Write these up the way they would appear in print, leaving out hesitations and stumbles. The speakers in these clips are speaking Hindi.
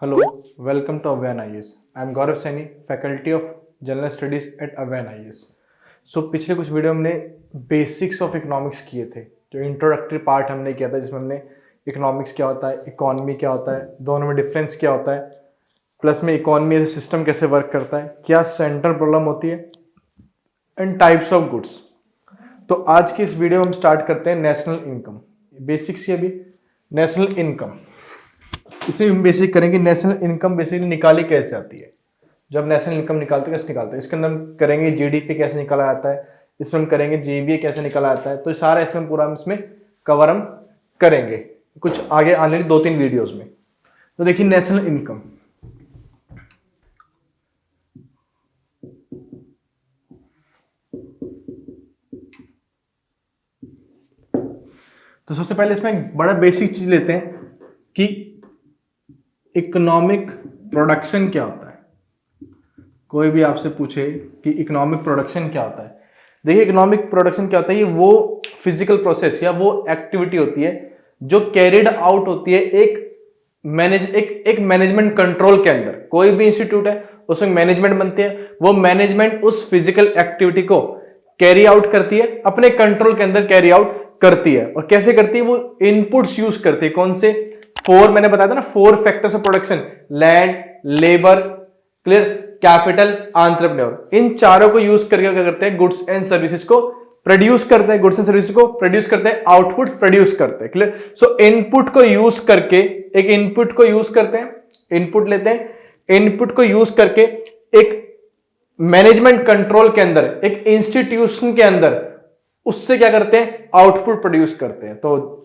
Hello, welcome to Avan IAS. I am Gaurav Saini, Faculty of General Studies at Avan IAS. पिछले कुछ वीडियो हमने बेसिक्स ऑफ इकोनॉमिक्स किए थे, जो इंट्रोडक्टरी पार्ट हमने किया था, जिसमें हमने इकोनॉमिक्स क्या होता है, इकोनॉमी क्या होता है, दोनों में डिफरेंस क्या होता है, प्लस में इकोनॉमी एज ए सिस्टम कैसे वर्क करता है, क्या सेंट्रल प्रॉब्लम होती है एंड टाइप्स ऑफ गुड्स। तो आज की इस वीडियो में हम स्टार्ट करते हैं नेशनल इनकम। बेसिक्स ही अभी नेशनल इनकम, इसे हम बेसिक करेंगे। नेशनल इनकम बेसिकली निकाली कैसे आती है, जब नेशनल इनकम निकालते हैं कैसे निकालते हैं, इसके अंदर हम करेंगे जीडीपी कैसे निकाला जाता है, इसमें हम करेंगे जीवीए कैसे निकाला जाता है। तो सारा इसमें पूरा हम इसमें कवर हम करेंगे कुछ आगे आने वाली 2-3 वीडियोस में। तो देखिए नेशनल इनकम, तो सबसे पहले इसमें एक बड़ा बेसिक चीज लेते हैं कि इकोनॉमिक प्रोडक्शन क्या होता है। कोई भी आपसे पूछे कि इकोनॉमिक प्रोडक्शन क्या होता है, देखिए इकोनॉमिक प्रोडक्शन क्या होता है, ये वो फिजिकल प्रोसेस या वो एक्टिविटी होती है जो कैरिड आउट होती है एक मैनेजमेंट कंट्रोल के अंदर। कोई भी इंस्टीट्यूट है उसमें मैनेजमेंट बनती है, वो मैनेजमेंट उस फिजिकल एक्टिविटी को कैरी आउट करती है, अपने कंट्रोल के अंदर कैरी आउट करती है। और कैसे करती है, वो इनपुट्स यूज करती है। कौन से? मैंने बताया था ना, 4 factors of production, land, labour, clear, capital, entrepreneur. इन चारों को यूज करके क्या करते हैं, गुड्स एंड सर्विसेज को प्रोड्यूस करते हैं, गुड्स एंड सर्विसेज को प्रोड्यूस करते हैं, आउटपुट प्रोड्यूस करते हैं। क्लियर। सो इनपुट को यूज करके, एक इनपुट को यूज करते हैं, इनपुट लेते हैं, इनपुट को यूज करके एक मैनेजमेंट कंट्रोल के अंदर, एक इंस्टीट्यूशन के अंदर उससे क्या करते हैं, आउटपुट प्रोड्यूस करते हैं। तो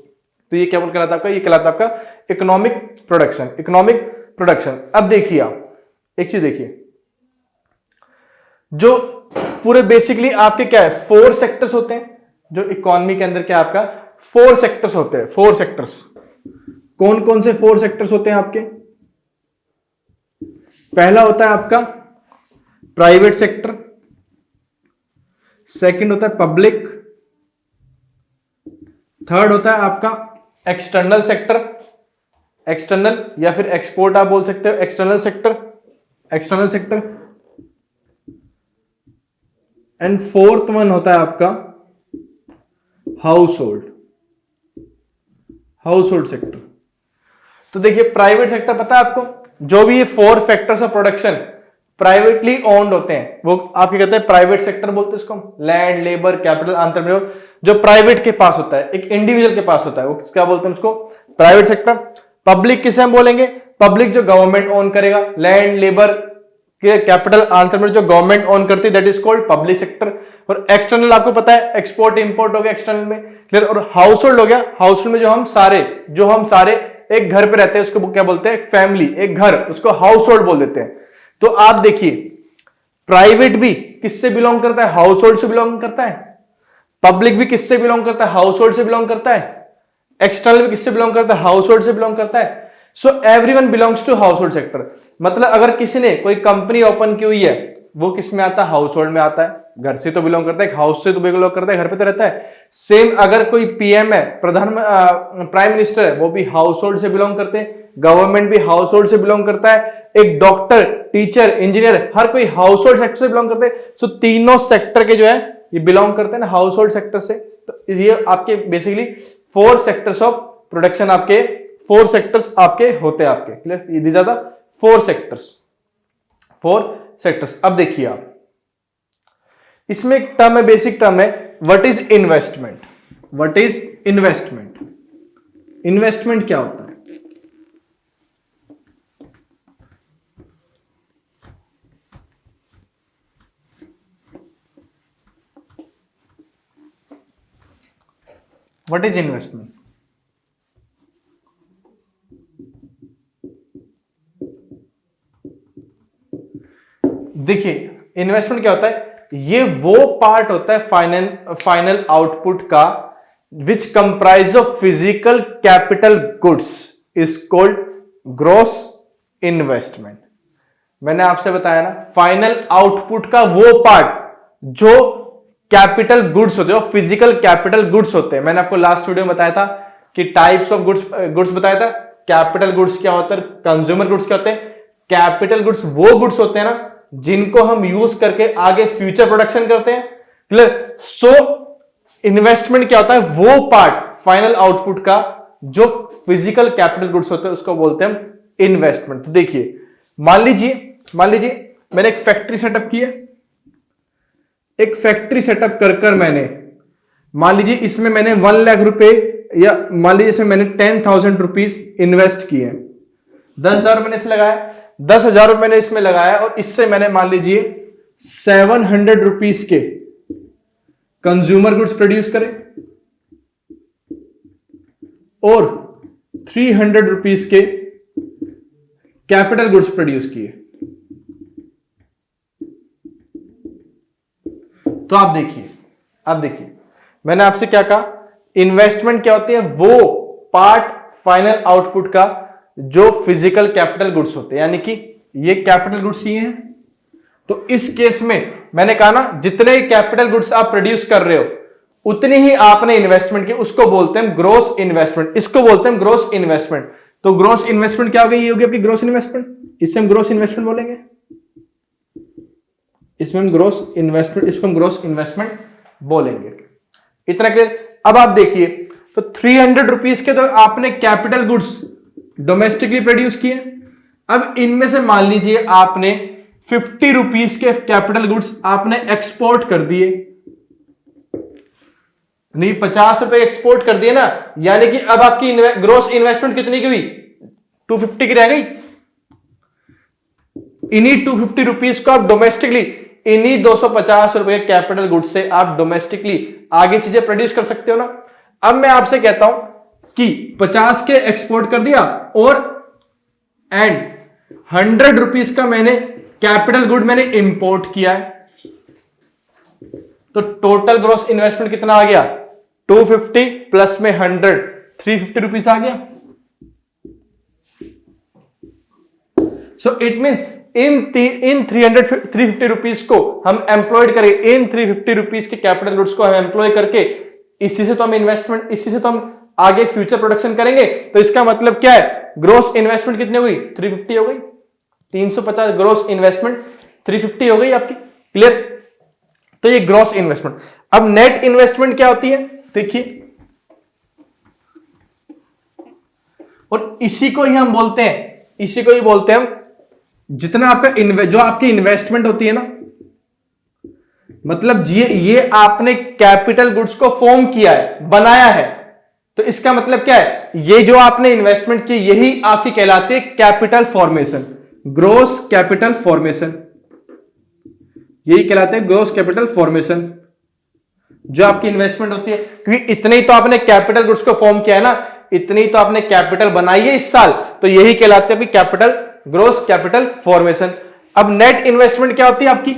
ये क्या कहलाता है आपका, ये कहलाता है आपका इकोनॉमिक प्रोडक्शन। Economic production. अब देखिए आप एक चीज देखिए, जो पूरे बेसिकली आपके क्या है, 4 सेक्टर्स होते हैं जो इकोनॉमी के अंदर क्या आपका 4 सेक्टर्स होते हैं। 4 सेक्टर्स कौन कौन से 4 सेक्टर्स होते हैं आपके? पहला होता है आपका प्राइवेट सेक्टर, सेकंड होता है पब्लिक, थर्ड होता है आपका एक्सटर्नल सेक्टर, एक्सटर्नल या फिर एक्सपोर्ट आप बोल सकते हो, external sector, external sector, and fourth one होता है आपका house hold, house hold sector. तो देखिए प्राइवेट सेक्टर पता है आपको, जो भी ये 4 factors of production privately owned होते हैं, वो आपके कहते हैं प्राइवेट सेक्टर बोलते हैं इसको। लैंड, लेबर, कैपिटल, एंटरप्रेन्योर, जो प्राइवेट के पास होता है, एक इंडिविजुअल के पास होता है, वो क्या बोलते हैं उसको, प्राइवेट सेक्टर। पब्लिक किसे हम बोलेंगे, पब्लिक जो गवर्नमेंट ओन करेगा, लैंड, लेबर, कैपिटल, एंटरप्रेन्योर जो गवर्नमेंट ओन करती है, that is called public sector. और एक्सटर्नल आपको पता है, एक्सपोर्ट इंपोर्ट हो गया एक्सटर्नल में, क्लियर। और हाउस होल्ड हो गया, हाउस होल्ड में जो हम सारे एक घर पे रहते हैं उसको क्या बोलते हैं, एक फैमिली, एक घर, उसको हाउस होल्ड बोल देते हैं। तो आप देखिए प्राइवेट भी किससे बिलोंग करता है, हाउस होल्ड से बिलोंग करता है। पब्लिक भी किससे बिलोंग करता है, हाउस होल्ड से बिलोंग करता है। एक्सटर्नल भी किससे बिलोंग करता है, हाउस होल्ड से बिलोंग करता है। So everyone belongs to household sector. मतलब अगर किसी ने कोई कंपनी ओपन की हुई है, वो किस में आता है, हाउस होल्ड में आता है। घर से तो बिलोंग करता है, हाउस से तो बिलोंग करता है, घर पे तो रहता है। सेम अगर कोई पीएम है, प्राइम मिनिस्टर है, वो भी हाउस होल्ड से बिलोंग करते हैं। गवर्नमेंट भी हाउस होल्ड से बिलोंग करता है। एक डॉक्टर, टीचर, इंजीनियर, हर कोई हाउस होल्ड सेक्टर से बिलोंग करते हैं। सो तीनों सेक्टर के जो है ये बिलोंग करते हैं ना हाउस होल्ड सेक्टर से। तो ये आपके बेसिकली 4 सेक्टर्स ऑफ प्रोडक्शन, आपके 4 सेक्टर्स आपके होते हैं आपके। Clear. These are the 4 sectors, 4 sectors. अब देखिए आप, इसमें एक टर्म है, बेसिक टर्म है, what is investment. What is investment? Investment क्या होता है? What is investment? देखिए इन्वेस्टमेंट क्या होता है, ये वो पार्ट होता है फाइनल आउटपुट का which comprise of physical capital goods is called gross investment. मैंने आपसे बताया ना, फाइनल आउटपुट का वो पार्ट जो कैपिटल गुड्स होते हैं, फिजिकल कैपिटल गुड्स होते हैं। मैंने आपको लास्ट वीडियो में बताया था कि टाइप्स ऑफ गुड्स बताया था, कैपिटल गुड्स क्या होता है, कंज्यूमर गुड्स क्या होते हैं। कैपिटल गुड्स वो गुड्स होते हैं ना जिनको हम यूज करके आगे फ्यूचर प्रोडक्शन करते हैं। क्लियर। सो इन्वेस्टमेंट क्या होता है, वो पार्ट फाइनल आउटपुट का जो फिजिकल कैपिटल गुड्स होते हैं उसको बोलते हैं हम इन्वेस्टमेंट। तो देखिए मान लीजिए मैंने एक फैक्ट्री सेटअप की है, एक फैक्ट्री सेटअप कर मैंने मान लीजिए इसमें मैंने 1 लाख रुपए या मान लीजिए इसमें मैंने 10,000 रुपीज इन्वेस्ट किए, 10,000 मैंने इसमें लगाया, 10,000 मैंने इसमें लगाया और इससे मैंने मान लीजिए 700 रुपीज के कंज्यूमर गुड्स प्रोड्यूस करे और 300 रुपीज के कैपिटल गुड्स प्रोड्यूस किए। तो आप देखिए मैंने आपसे क्या कहा, इन्वेस्टमेंट क्या होती है, वो पार्ट फाइनल आउटपुट का जो फिजिकल कैपिटल गुड्स होते हैं, यानी कि ये कैपिटल गुड्स ही हैं। तो इस केस में मैंने कहा ना जितने कैपिटल गुड्स आप प्रोड्यूस कर रहे हो उतनी ही आपने इन्वेस्टमेंट की, उसको बोलते हैं ग्रोस इन्वेस्टमेंट, इसको बोलते हैं ग्रोस इन्वेस्टमेंट। तो ग्रोस इन्वेस्टमेंट क्या होगी, ये होगी आपकी ग्रोस इन्वेस्टमेंट, इसे हम ग्रोस इन्वेस्टमेंट बोलेंगे, इसमें हम ग्रोस इन्वेस्टमेंट, इसको हम ग्रोस इन्वेस्टमेंट बोलेंगे। इतना क्लियर। अब आप देखिए तो 300 रुपीज के तो आपने कैपिटल गुड्स डोमेस्टिकली प्रोड्यूस किए। अब इनमें से मान लीजिए आपने 50 रुपीज के कैपिटल गुड्स आपने एक्सपोर्ट कर दिए, नहीं 50 रुपए एक्सपोर्ट कर दिए ना, यानी कि अब आपकी ग्रोस इन्वेस्टमेंट कितनी की हुई, 250 की रह गई। इन्हीं 250 रुपीज को आप डोमेस्टिकली, इन्हीं 250 रुपए कैपिटल गुड्स से आप डोमेस्टिकली आगे चीजें प्रोड्यूस कर सकते हो ना। अब मैं आपसे कहता हूं कि 50 के एक्सपोर्ट कर दिया और एंड 100 रुपीज का मैंने कैपिटल गुड मैंने इंपोर्ट किया है, तो टोटल ग्रोस इन्वेस्टमेंट कितना आ गया, 250 प्लस में 100, 350 रुपीज आ गया। So it means in 350 rupees को हम एम्प्लॉयड करें, इन 350 रुपीज के कैपिटल गुड्स को हम एम्प्लॉय करके इसी से तो हम इन्वेस्टमेंट, इसी से तो हम आगे फ्यूचर प्रोडक्शन करेंगे। तो इसका मतलब क्या है, ग्रोस इन्वेस्टमेंट कितनी हो गई, 350 हो गई, 350 ग्रोस इन्वेस्टमेंट 350 हो गई आपकी। क्लियर। तो ये ग्रोस इन्वेस्टमेंट। अब नेट इन्वेस्टमेंट क्या होती है, देखिए, और इसी को ही हम बोलते हैं, इसी को ही बोलते हैं हम, जितना आपका जो आपकी इन्वेस्टमेंट होती है ना, मतलब ये आपने कैपिटल गुड्स को फॉर्म किया है, बनाया है, तो इसका मतलब क्या है, ये जो आपने इन्वेस्टमेंट की यही आपकी कहलाती है capital formation, gross capital formation, यही कहलाते हैं ग्रोस कैपिटल फॉर्मेशन, जो आपकी इन्वेस्टमेंट होती है। क्योंकि इतने ही तो आपने कैपिटल गुड्स को फॉर्म किया है ना, इतनी ही तो आपने कैपिटल बनाई है इस साल, तो यही कहलाते हैं कैपिटल, ग्रोस कैपिटल फॉर्मेशन। अब नेट इन्वेस्टमेंट क्या होती है आपकी,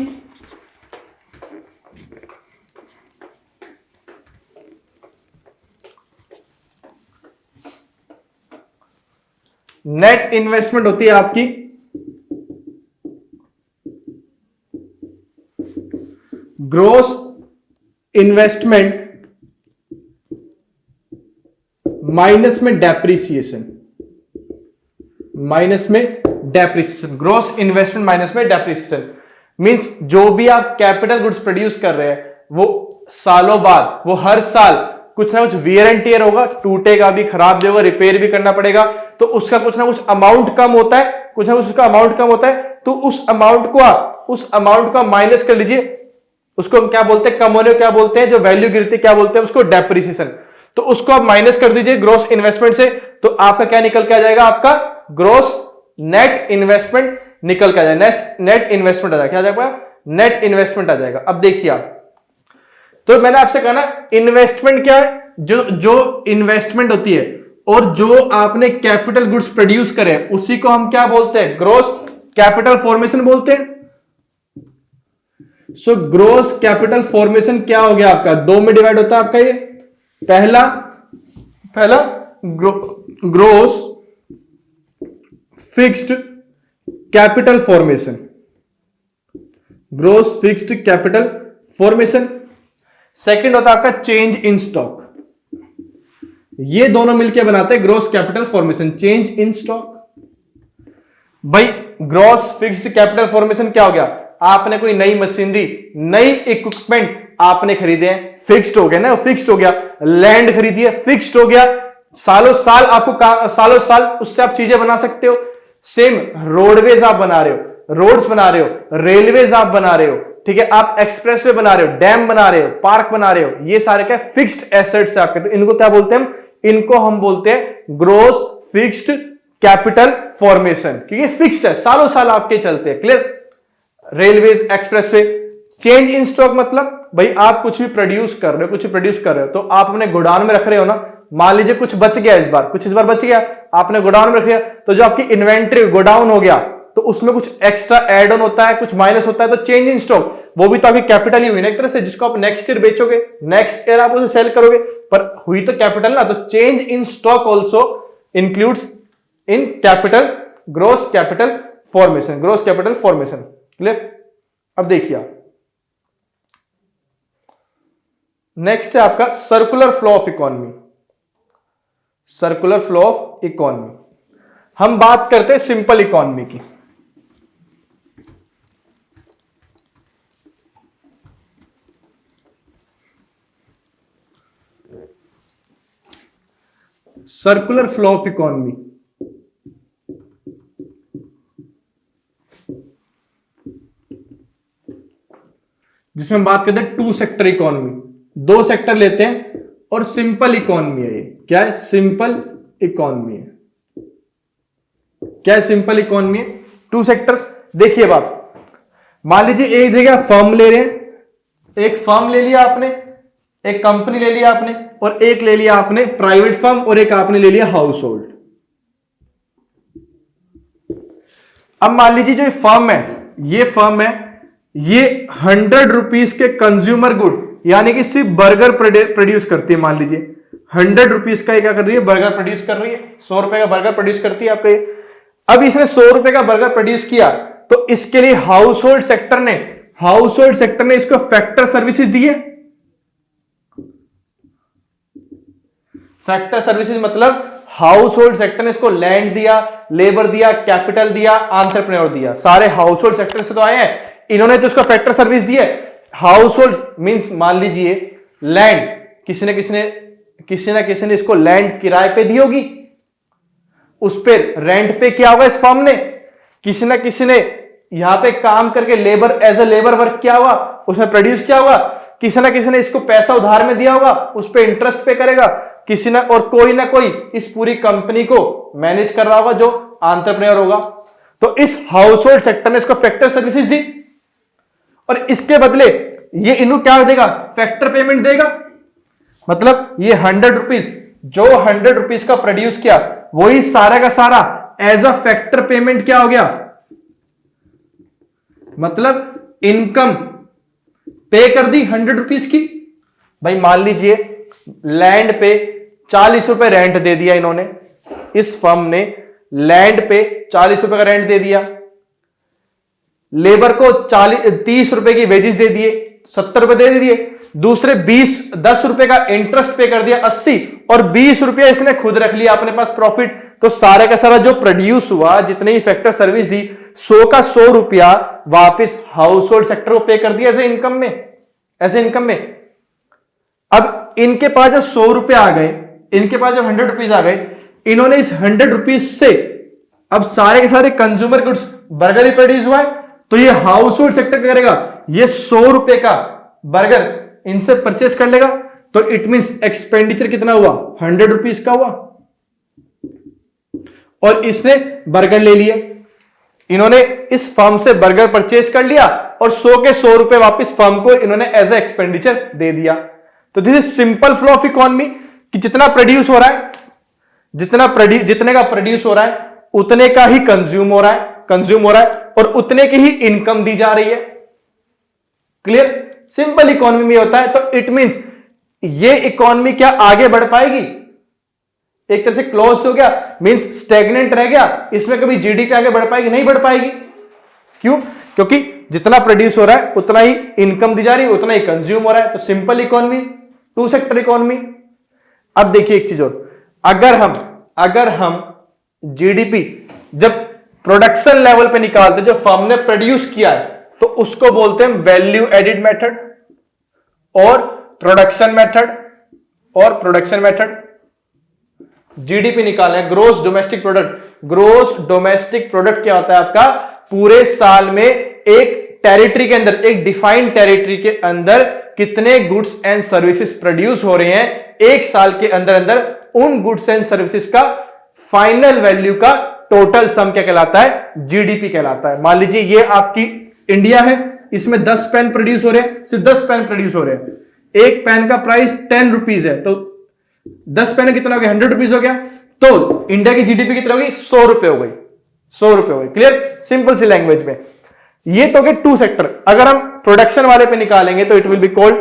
नेट इन्वेस्टमेंट होती है आपकी ग्रोस इन्वेस्टमेंट माइनस में डेप्रिसिएशन, माइनस में डेप्रिसिएशन, ग्रोस इन्वेस्टमेंट माइनस में डेप्रिसिएशन। मींस जो भी आप कैपिटल गुड्स प्रोड्यूस कर रहे हैं वो सालों बाद, वो हर साल कुछ ना कुछ वियर एंड टियर होगा, टूटेगा भी, खराब भी होगा, रिपेयर भी करना पड़ेगा, तो उसका कुछ ना कुछ अमाउंट कम होता है, कुछ ना कुछ उसका अमाउंट कम होता है। तो उस अमाउंट को माइनस कर लीजिए, उसको हम क्या बोलते हैं, कम होने को क्या बोलते हैं, जो वैल्यू गिरती है क्या बोलते हैं उसको, डेप्रिसिएशन। तो उसको आप माइनस कर दीजिए ग्रोस इन्वेस्टमेंट से, तो आपका क्या निकल के आ जाएगा, आपका ग्रोस नेट इन्वेस्टमेंट निकल के आ जाएगा, नेट इन्वेस्टमेंट आ जाएगा, क्या आ जाएगा, नेट इन्वेस्टमेंट आ जाएगा। अब देखिए आप, तो मैंने आपसे कहा ना इन्वेस्टमेंट क्या है, जो इन्वेस्टमेंट होती है और जो आपने कैपिटल गुड्स प्रोड्यूस करे उसी को हम क्या बोलते हैं, ग्रोस कैपिटल फॉर्मेशन बोलते हैं। सो ग्रोस कैपिटल फॉर्मेशन क्या हो गया आपका, दो में डिवाइड होता है आपका ये, पहला gross fixed capital formation, gross fixed capital formation. Second होता है आपका चेंज इन स्टॉक, ये दोनों मिलकर बनाते हैं gross capital formation, change in stock. भाई ग्रॉस फिक्स्ड कैपिटल फॉर्मेशन क्या हो गया? आपने कोई नई मशीनरी, नई इक्विपमेंट आपने खरीदे हैं, फिक्स्ड हो गया ना, फिक्स्ड हो गया। लैंड खरीदी है, फिक्स्ड हो गया, सालों साल आपको सालों साल उससे आप चीजें बना सकते हो। सेम रोडवेज आप बना रहे हो, रोड्स बना रहे हो, रेलवेज आप बना रहे हो, ठीक है, आप एक्सप्रेसवे बना रहे हो, डैम बना रहे हो, पार्क बना रहे हो, ये सारे क्या फिक्स्ड एसेट्स आपके। तो इनको क्या बोलते हैं? इनको हम बोलते हैं ग्रॉस फिक्स्ड कैपिटल फॉर्मेशन, क्योंकि फिक्स्ड है, सालों साल आपके चलते हैं। Clear? Railways, expressway. Change in stock मतलब भाई आप कुछ भी प्रोड्यूस कर रहे हो, कुछ भी प्रोड्यूस कर रहे हो, तो आप अपने गोडाउन में रख रहे हो ना, मान लीजिए कुछ बच गया इस बार, कुछ इस बार बच गया, आपने गोडाउन में रख लिया, तो जो आपकी इन्वेंट्री गोडाउन हो गया, तो उसमें कुछ एक्स्ट्रा एड ऑन होता है, कुछ माइनस होता है, तो चेंज इन स्टॉक वो भी तो आपकी कैपिटल ही हुई ना एक तरह से, जिसको आप नेक्स्ट ईयर बेचोगे, नेक्स्ट ईयर आप उसे सेल करोगे, पर हुई तो कैपिटल ना। तो change in stock also includes in capital, gross capital formation, gross capital formation. Clear? अब देखिए आप, नेक्स्ट है आपका circular flow of economy. Circular flow of economy, हम बात करते हैं सिंपल इकोनॉमी की। सर्कुलर फ्लो ऑफ इकोनॉमी, जिसमें हम बात करते हैं टू सेक्टर इकोनॉमी, दो सेक्टर लेते हैं, और सिंपल इकोनॉमी है ये। क्या है? सिंपल इकोनॉमी है। क्या है? सिंपल इकोनॉमी है, टू सेक्टर्स। देखिए बात, मान लीजिए एक जगह फर्म ले रहे हैं, एक फर्म ले लिया आपने, एक कंपनी ले लिया आपने, और एक ले लिया आपने प्राइवेट फर्म, और एक आपने ले लिया हाउस होल्ड। अब मान लीजिए जो फर्म है, ये फर्म है, ये 100 रुपीज के कंज्यूमर गुड, यानी कि सिर्फ बर्गर प्रोड्यूस करती है। मान लीजिए 100 रुपीज का क्या कर रही है? बर्गर प्रोड्यूस कर रही है, 100 रुपए का बर्गर प्रोड्यूस करती है आपका ये। अब इसने 100 रुपए का बर्गर प्रोड्यूस किया, तो इसके लिए हाउस होल्ड सेक्टर ने इसको फैक्टर सर्विसेज दी है। फैक्टर सर्विसेज मतलब हाउस होल्ड सेक्टर ने इसको लैंड दिया, लेबर दिया, कैपिटल दिया, एंटरप्रेन्योर दिया, सारे हाउस होल्ड सेक्टर से तो आए हैं, इन्होंने तो इसको फैक्टर सर्विस दी है। हाउस होल्ड मीन्स मान लीजिए लैंड, किसी ना किसी ने इसको लैंड किराए पे दी होगी, उस पर रेंट पे किया होगा इस फर्म ने, किसी ने यहां पे काम करके labour, as a labour work किया होगा, उसने प्रोड्यूस किया होगा, किसी ने इसको पैसा उधार में दिया होगा, उस पर इंटरेस्ट पे करेगा, और कोई ना कोई इस पूरी कंपनी को मैनेज कर रहा होगा जो एंटरप्रेन्योर होगा। तो इस हाउस होल्ड सेक्टर ने इसको फैक्टर सर्विसेज दी, और इसके बदले ये इनको क्या देगा? फैक्टर पेमेंट देगा। मतलब ये 100 रुपीज, जो 100 रुपीज का प्रोड्यूस किया, वही सारा का सारा एज अ फैक्टर पेमेंट क्या हो गया? मतलब इनकम पे कर दी 100 रुपीज की। भाई मान लीजिए लैंड पे 40 रुपए रेंट दे दिया इन्होंने, इस फर्म ने लैंड पे 40 रुपए का रेंट दे दिया, लेबर को 30 रुपए की वेजेस दे दिए, 70 रुपए दे दिए, दूसरे 10 रुपए का इंटरेस्ट पे कर दिया 80, और 20 रुपया इसने खुद रख लिया अपने पास प्रॉफिट। तो सारे का सारा जो प्रोड्यूस हुआ, जितने ही फैक्टर सर्विस दी, 100 का 100 रुपया वापिस हाउस होल्ड सेक्टर को पे कर दिया एज इनकम में। अब इनके पास जब 100 रुपए आ गए, इनके पास जब 100 रुपीज आ गए, इन्होंने इस 100 रुपीज से अब सारे के सारे कंज्यूमर गुड्स, बर्गर ही प्रोड्यूस हुआ है, तो ये हाउस होल्ड सेक्टर क्या करेगा? ये 100 रुपए का बर्गर इनसे परचेस कर लेगा, तो इट मींस एक्सपेंडिचर कितना हुआ? 100 रुपीज का हुआ, और इसने बर्गर ले लिए, इन्होंने इस फर्म से बर्गर परचेस कर लिया, और 100 के 100 रुपए वापस फर्म को इन्होंने एज ए एक्सपेंडिचर दे दिया। तो this is simple flow of economy, कि जितना प्रोड्यूस हो रहा है, जितने का प्रोड्यूस हो रहा है, उतने का ही कंज्यूम हो रहा है, और उतने की ही इनकम दी जा रही है। क्लियर? सिंपल इकोनॉमी में होता है। तो इट मींस ये इकोनॉमी क्या आगे बढ़ पाएगी? एक तरह से क्लोज हो गया, मींस स्टैग्नेंट रह गया, इसमें कभी जीडीपी आगे बढ़ पाएगी? नहीं बढ़ पाएगी। क्यों? क्योंकि जितना प्रोड्यूस हो रहा है उतना ही इनकम दी जा रही है, उतना ही कंज्यूम हो रहा है। तो simple economy, two sector economy. अब देखिए एक चीज और, अगर हम जीडीपी जब प्रोडक्शन लेवल पे निकालते, जो फर्म ने प्रोड्यूस किया है, तो उसको बोलते हैं वैल्यू एडिड मेथड और प्रोडक्शन मेथड। जीडीपी निकालना है, gross domestic product. Gross domestic product क्या होता है आपका? पूरे साल में एक टेरिटरी के अंदर, एक डिफाइंड टेरिटरी के अंदर कितने गुड्स एंड सर्विसेज प्रोड्यूस हो रहे हैं एक साल के अंदर अंदर, उन गुड्स एंड सर्विसेज का फाइनल वैल्यू का टोटल सम क्या कहलाता है? जीडीपी कहलाता है। मान लीजिए ये आपकी इंडिया है, इसमें 10 पेन प्रोड्यूस हो रहे हैं, सिर्फ 10 पेन प्रोड्यूस हो रहे हैं, एक पेन का प्राइस 10 रुपीज है, तो 10 पेन कितना हो गया? 100 रुपीज हो गया। तो इंडिया की जीडीपी कितनी होगी? 100 रुपए हो गई, 100 रुपए हो गई। क्लियर? सिंपल सी लैंग्वेज में। ये तो गए टू सेक्टर। अगर हम प्रोडक्शन वाले पे निकालेंगे तो it will be called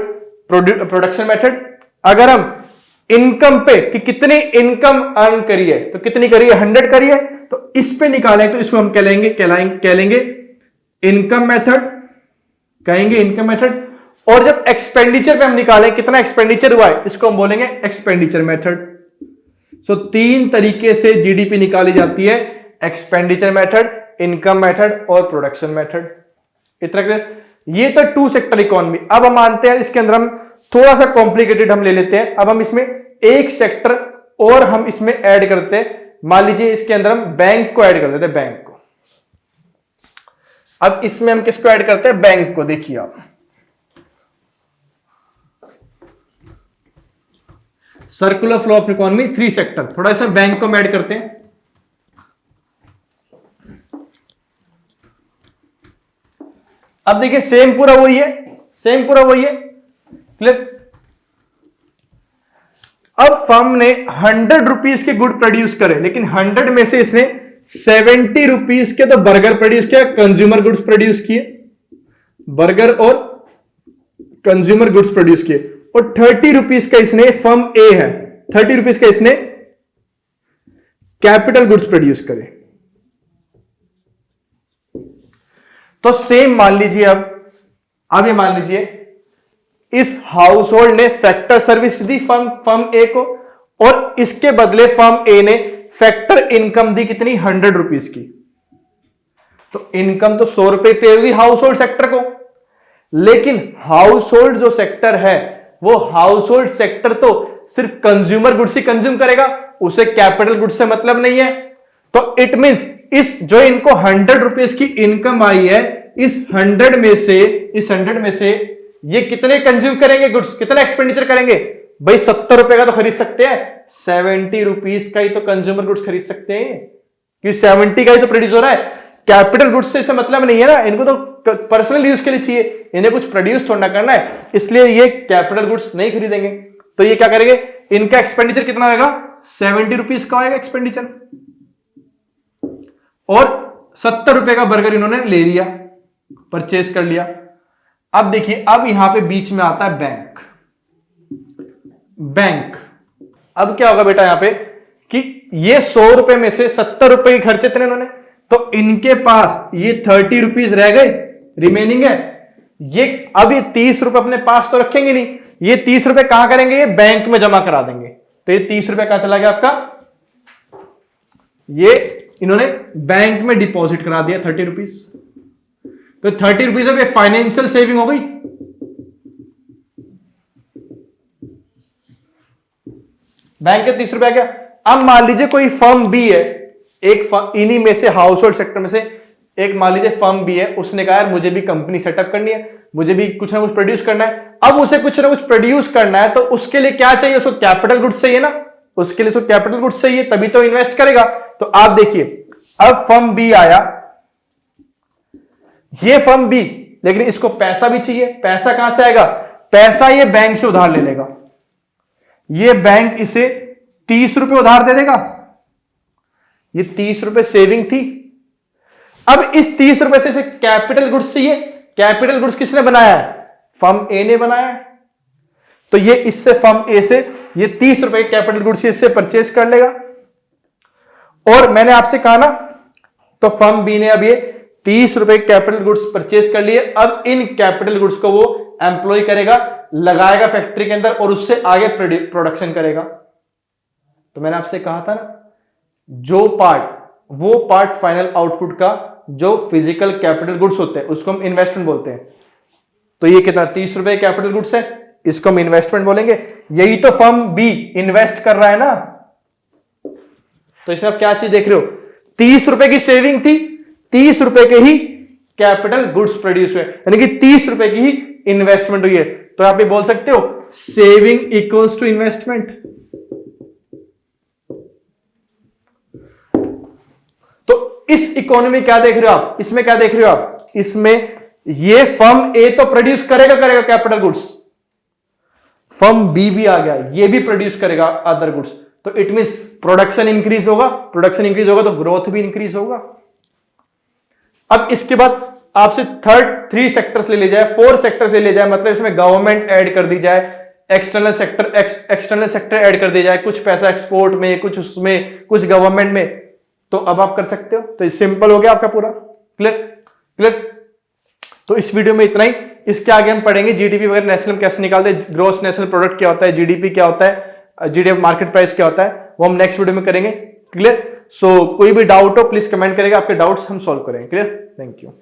production method. अगर हम इनकम पे कि कितनी इनकम अर्न करी है, तो कितनी करी है? 100 करी है, तो इस पे निकालेंगे तो इसको हम कहलेंगे इनकम मेथड, कहेंगे इनकम मेथड। और जब एक्सपेंडिचर पे हम निकालें कितना एक्सपेंडिचर हुआ है, इसको हम बोलेंगे एक्सपेंडिचर मेथड। सो 3 तरीके से जीडीपी निकाली जाती है, एक्सपेंडिचर मेथड, इनकम मेथड और प्रोडक्शन मेथड। इतना क्लियर? ये तो 2 सेक्टर इकोनॉमी। अब हम मानते हैं इसके अंदर हम थोड़ा सा कॉम्प्लिकेटेड हम ले लेते हैं। अब हम इसमें एक सेक्टर और हम इसमें ऐड करते हैं। मान लीजिए इसके अंदर हम बैंक को ऐड कर देते हैं, बैंक को। अब इसमें हम किसको ऐड करते हैं? बैंक को। देखिए आप, circular flow of economy 3 sector, थोड़ा सा बैंक को ऐड करते हैं। अब देखिए सेम पूरा वही है, क्लियर? अब फर्म ने 100 रुपीज के गुड प्रोड्यूस करे, लेकिन 100 में से इसने 70 रुपीज के तो बर्गर प्रोड्यूस किया, कंज्यूमर गुड्स प्रोड्यूस किए, बर्गर और कंज्यूमर गुड्स प्रोड्यूस किए, और 30 रुपीज का इसने, फर्म ए है, 30 रुपीज का इसने कैपिटल गुड्स प्रोड्यूस करे। तो सेम मान लीजिए, अब ये मान लीजिए इस हाउस होल्ड ने फैक्टर सर्विस दी फर्म ए को, और इसके बदले फर्म ए ने फैक्टर इनकम दी कितनी? 100 रुपीज की। तो इनकम तो 100 रुपए पे होगी हाउस होल्ड सेक्टर को, लेकिन हाउस होल्ड जो सेक्टर है, वो हाउस होल्ड सेक्टर तो सिर्फ कंज्यूमर गुड्स ही कंज्यूम करेगा, उसे कैपिटल गुड्स से मतलब नहीं है। तो इट मींस इस जो इनको 100 रुपीज की इनकम आई है, इस 100 में से ये कितने कंज्यूम करेंगे गुड्स, कितना एक्सपेंडिचर करेंगे? भाई 70 रुपए का तो खरीद सकते हैं, 70 रुपीज का ही तो कंज्यूमर गुड्स खरीद सकते हैं, क्योंकि 70 का ही तो प्रोड्यूस हो रहा है। कैपिटल गुड्स से मतलब नहीं है ना, इनको तो पर्सनल यूज के लिए चाहिए, इन्हें कुछ प्रोड्यूस थोड़ा करना है, इसलिए ये कैपिटल गुड्स नहीं खरीदेंगे। तो ये क्या करेंगे? इनका एक्सपेंडिचर कितना होगा? 70 रुपीज का होगा एक्सपेंडिचर, और 70 रुपए का बर्गर इन्होंने ले लिया, परचेज कर लिया। अब देखिए, अब यहां पे बीच में आता है बैंक। अब क्या होगा बेटा यहां पे कि ये 100 रुपए में से 70 रुपए के खर्चे थे इन्होंने, तो इनके पास ये 30 रुपीज रह गए, रिमेनिंग है। ये अब ये 30 रुपए अपने पास तो रखेंगे नहीं, ये 30 रुपए कहां करेंगे? ये बैंक में जमा करा देंगे। तो ये 30 रुपए कहां चला गया आपका? ये इन्होंने बैंक में डिपॉजिट करा दिया 30 रुपीज। तो 30 रुपीज अब ये फाइनेंशियल सेविंग हो गई। बैंक के 30 रुपया क्या? अब मान लीजिए कोई फर्म बी है, इन्हीं में से हाउस होल्ड सेक्टर में से एक, मान लीजिए फर्म बी है, उसने कहा यार मुझे भी कंपनी सेटअप करनी है, मुझे भी कुछ ना कुछ प्रोड्यूस करना है। अब उसे कुछ ना कुछ प्रोड्यूस करना है, तो उसके लिए क्या चाहिए? उसको कैपिटल गुड्स चाहिए ना, उसके लिए उसको कैपिटल गुड्स चाहिए, तभी तो इन्वेस्ट करेगा। तो आप देखिए, अब फर्म बी आया, ये फर्म बी, लेकिन इसको पैसा भी चाहिए। पैसा कहां से आएगा? पैसा ये बैंक से उधार ले लेगा। ये बैंक इसे 30 रुपए उधार दे देगा, ये 30 रुपए सेविंग थी। अब इस 30 रुपए से इसे कैपिटल गुड्स चाहिए। कैपिटल गुड्स किसने बनाया है? फर्म ए ने बनाया है। तो ये इससे फर्म ए से ये 30 रुपए कैपिटल गुड्स इससे परचेज कर लेगा। और मैंने आपसे कहा ना, तो फर्म बी ने अब ये 30 रुपए कैपिटल गुड्स परचेज कर लिए। अब इन कैपिटल गुड्स को वो एम्प्लॉय करेगा, लगाएगा फैक्ट्री के अंदर, और उससे आगे प्रोडक्शन करेगा। तो मैंने आपसे कहा था ना, वो पार्ट फाइनल आउटपुट का जो फिजिकल कैपिटल गुड्स होते हैं उसको हम इन्वेस्टमेंट बोलते हैं। तो ये कितना 30 रुपए कैपिटल गुड्स है, इसको हम इन्वेस्टमेंट बोलेंगे। यही तो फर्म बी इन्वेस्ट कर रहा है ना। तो इसमें आप क्या चीज देख रहे हो, 30 रुपए की सेविंग थी, 30 रुपए के ही कैपिटल गुड्स प्रोड्यूस हुए, यानी कि 30 रुपए की ही इन्वेस्टमेंट हुई है। तो आप ये बोल सकते हो सेविंग इक्वल्स टू इन्वेस्टमेंट। तो इस इकोनॉमी क्या देख रहे हो आप, इसमें क्या देख रहे हो आप, इसमें ये फर्म ए तो प्रोड्यूस करेगा कैपिटल गुड्स, फर्म बी भी आ गया, ये भी प्रोड्यूस करेगा अदर गुड्स। तो इट मींस प्रोडक्शन इंक्रीज होगा, प्रोडक्शन इंक्रीज होगा तो ग्रोथ भी इंक्रीज होगा। अब इसके बाद आपसे थ्री सेक्टर्स ले जाए, 4 सेक्टर्स ले जाए, मतलब इसमें गवर्नमेंट ऐड कर दी जाए, एक्सटर्नल सेक्टर ऐड कर दिया जाए, कुछ पैसा एक्सपोर्ट में, कुछ उसमें, कुछ गवर्नमेंट में, तो अब आप कर सकते हो। तो ये सिंपल हो गया आपका पूरा। क्लियर। तो इस वीडियो में इतना ही। इसके आगे हम पढ़ेंगे जीडीपी वगैरह, नेशनल कैसे निकालते हैं, ग्रॉस नेशनल प्रोडक्ट क्या होता है, जीडीपी क्या होता है, जीडीपी मार्केट प्राइस क्या होता है, वो हम नेक्स्ट वीडियो में करेंगे। क्लियर। सो कोई भी डाउट हो प्लीज कमेंट करेगा, आपके डाउट्स हम सॉल्व करेंगे। क्लियर। Thank you.